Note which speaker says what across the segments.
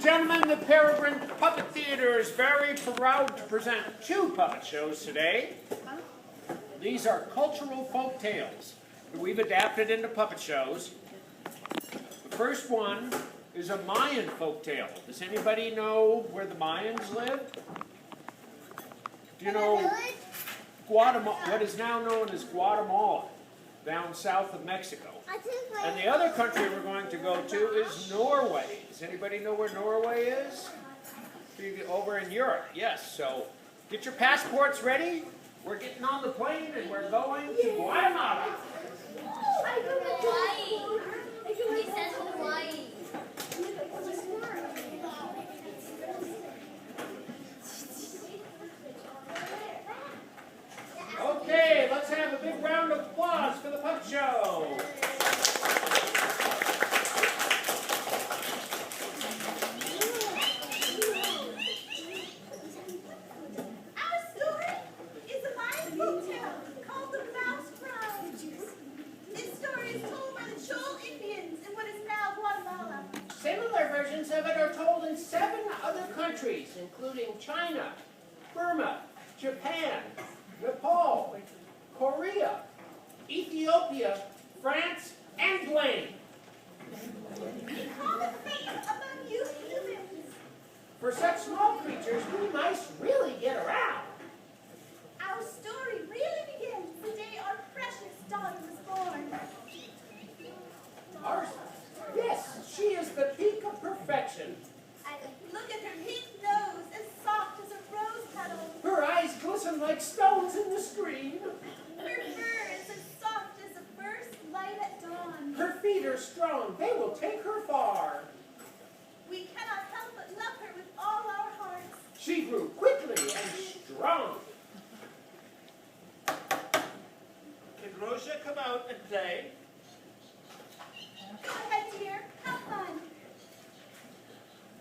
Speaker 1: Gentlemen, the Peregrine Puppet Theater is very proud to present two puppet shows today. These are cultural folk tales that we've adapted into puppet shows. The first one is a Mayan folk tale. Does anybody know where the Mayans lived? Do you know Guatemala, what is now known as Guatemala, down south of Mexico? And the other country we're going to go to is Norway. Does anybody know where Norway is? Over in Europe, yes. So get your passports ready. We're getting on the plane and we're going to Guatemala.
Speaker 2: Hawaii. He says Hawaii.
Speaker 1: Okay, let's have a big round of applause for the puppet show. Similar versions of it are told in 7 other countries, including China, Burma, Japan, Nepal, Korea, Ethiopia, France, and Blaine. For such small creatures, we mice really get around.
Speaker 3: Our story really begins the day our precious daughter was born.
Speaker 1: Yes, she is the peak of perfection.
Speaker 3: Look at her pink nose, as soft as a rose petal.
Speaker 1: Her eyes glisten like stones in the screen.
Speaker 3: Her fur is as soft as the first light at dawn.
Speaker 1: Her feet are strong. They will take her far.
Speaker 3: We cannot help but love her with all our hearts.
Speaker 1: She grew quickly and strong.
Speaker 4: Can Rosa come out and play?
Speaker 3: Go ahead, dear. Have fun.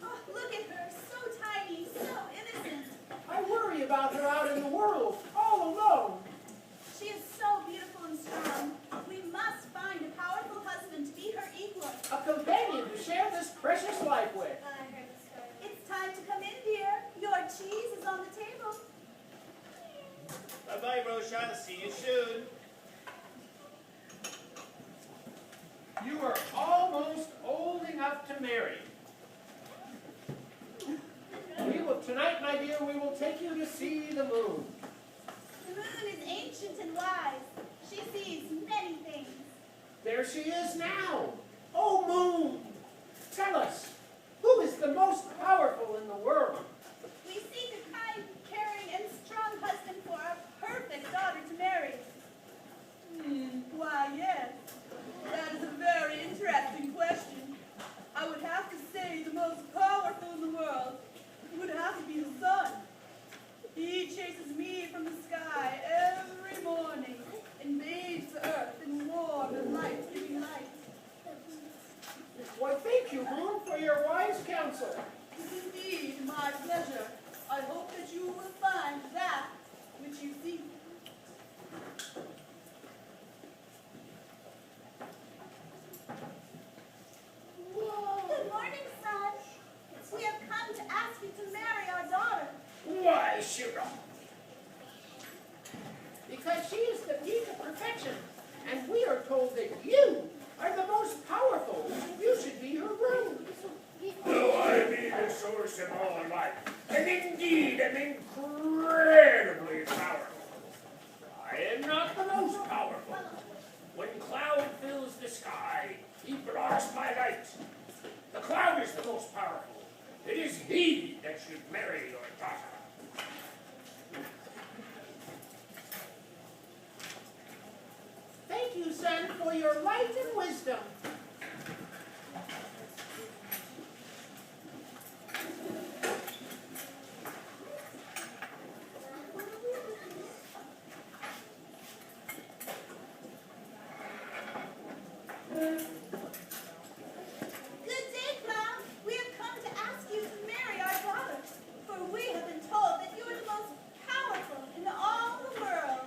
Speaker 3: Oh, look at her. So tiny, so innocent.
Speaker 1: I worry about her out in the world, all alone.
Speaker 3: She is so beautiful and strong. We must find a powerful husband to be her equal.
Speaker 1: A companion to share this precious life with.
Speaker 3: It's time to come in, dear. Your cheese is on the table.
Speaker 4: Bye-bye, Rosa. See you soon.
Speaker 1: You are almost old enough to marry. Tonight, my dear, we will take you to see the moon.
Speaker 3: The moon is ancient and wise. She sees many things.
Speaker 1: There she is now. Oh, moon, tell us, who is the most powerful in the world?
Speaker 3: We seek a kind, caring, and strong husband for our perfect daughter to marry.
Speaker 5: Why, yes. That is a very interesting question. I would have to say the most powerful in the world would have to be the sun. He chases me from the sky every morning and bathes the earth in warm and light-giving light.
Speaker 1: Well, thank you, moon, for your wise counsel.
Speaker 5: It is indeed my pleasure. I hope that you will find that which you seek.
Speaker 3: Good morning, son. We have come to ask you to marry our daughter.
Speaker 1: Why, Shiro? Because she is the peak of perfection, and we are told that you are the most powerful. You should be her groom.
Speaker 6: Though I be the source of all life, and indeed am incredibly powerful, I am not the most powerful. When cloud fills the sky, he blocks my light. The cloud is the most powerful. It is he that should marry your daughter.
Speaker 1: Thank you, son, for your light and wisdom.
Speaker 3: Good day, Cloud. We have come to ask you to marry our daughter, for we have been told that you are the most powerful in all the world.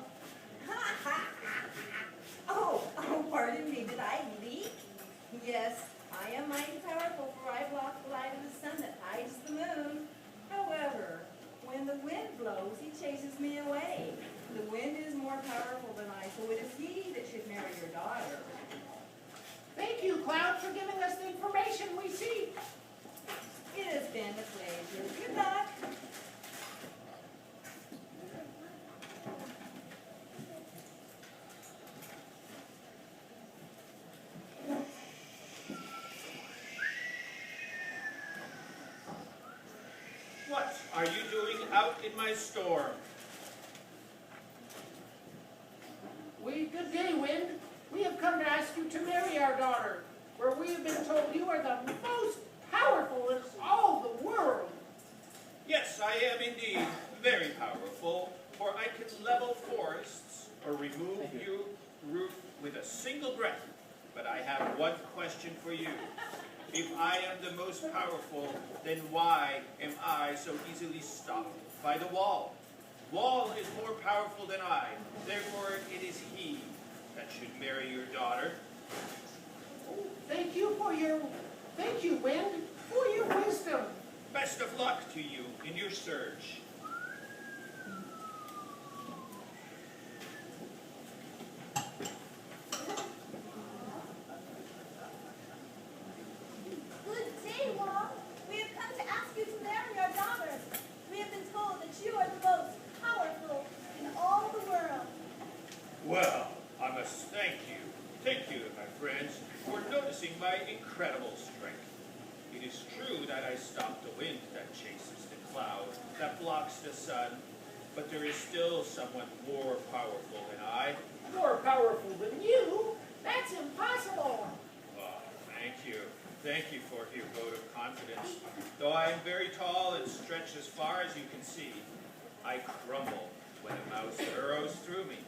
Speaker 7: Oh, pardon me, did I leak?
Speaker 5: blows, he chases me away. The wind is more powerful than I, so it is he that should marry your daughter.
Speaker 1: Thank you, Cloud, for giving us the information we seek.
Speaker 5: It has been a pleasure. Good luck.
Speaker 4: What are you doing out in my storm?
Speaker 1: Good day, Wind. We have come to ask you to marry our daughter, where we have been told you are the most powerful in all the world.
Speaker 4: Yes, I am indeed very powerful, for I can level forests or remove you roof with a single breath. But I have one question for you. If I am the most powerful, then why am I so easily stopped by the wall? Wall is more powerful than I, therefore it is he that should marry your daughter.
Speaker 1: Thank you, Wind, for your wisdom.
Speaker 4: Best of luck to you in your search.
Speaker 3: Good day, Wall. We have come to ask you to marry our daughter. We have been told that you are the most powerful in all the world.
Speaker 4: Well, I must thank you, my friends, for noticing my incredible strength. It is true that I stop the wind that chases the cloud, that blocks the sun, but there is still someone more powerful than I.
Speaker 1: More powerful than you? That's impossible.
Speaker 4: Oh, thank you. Thank you for your vote of confidence. Though I am very tall and stretch as far as you can see, I crumble when a mouse burrows through me.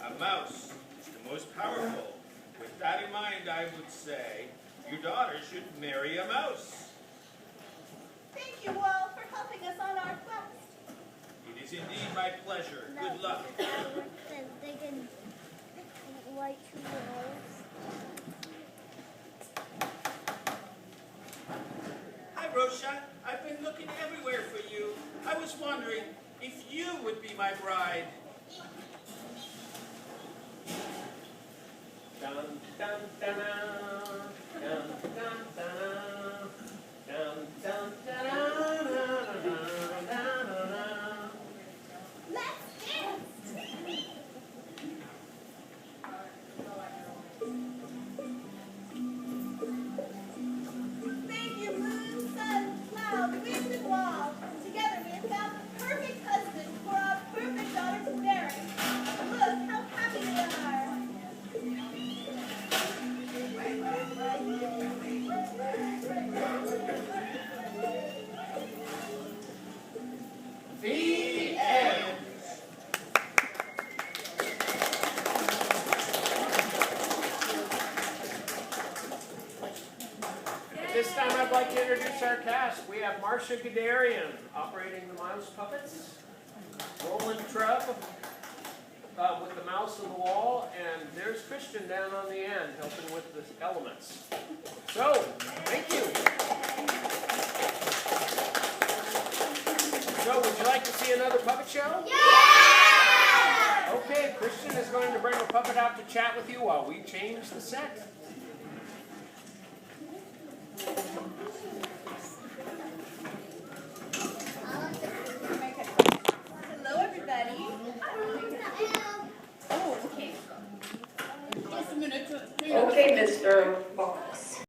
Speaker 4: A mouse is the most powerful. With that in mind, I would say your daughter should marry a mouse.
Speaker 3: Thank you, Wall, for helping us on our quest.
Speaker 4: It is indeed my pleasure. Good luck.
Speaker 2: They can white walls.
Speaker 4: Hi, Rosha. I've been looking everywhere for you. I was wondering if you would be my bride.
Speaker 1: Dun, dun, dun, dun, dun, dun, dun, dun, dun.
Speaker 3: Let's dance. Thank you, moon, sun, cloud, wind, and wall. Together we have found the perfect husband for our perfect daughter to marry. Look how happy they are.
Speaker 1: The end. At this time, I'd like to introduce our cast. We have Marcia Gadarian operating the mouse puppets, Roland Trubb with the mouse on the wall, and there's Christian down on the end helping with the elements. So, thank you. So, would you like to see another puppet show? Yeah! Okay, Christian is going to bring a puppet out to chat with you while we change the set.
Speaker 5: Hello, everybody. Oh, okay. Just a minute.
Speaker 7: Okay, Mr. Fox.